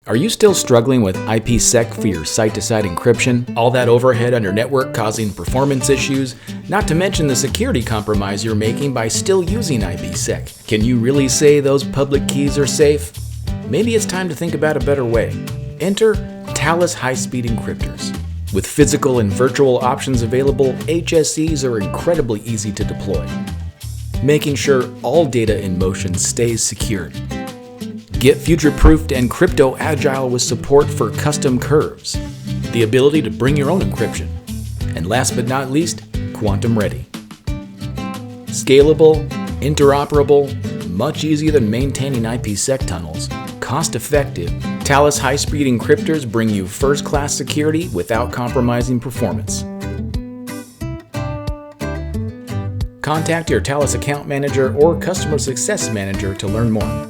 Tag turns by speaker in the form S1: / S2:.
S1: Are you still struggling with IPSEC for your site-to-site encryption? All that overhead on your network causing performance issues? Not to mention the security compromise you're making by still using IPSEC. Can you really say those public keys are safe? Maybe it's time to think about a better way. Enter Thales High Speed Encryptors. With physical and virtual options available, HSEs are incredibly easy to deploy, making sure all data in motion stays secured. Get future-proofed and crypto-agile with support for custom curves, the ability to bring your own encryption, and last but not least, quantum-ready. Scalable, interoperable, much easier than maintaining IPSEC tunnels, cost-effective, Thales High Speed Encryptors bring you first-class security without compromising performance. Contact your Thales account manager or customer success manager to learn more.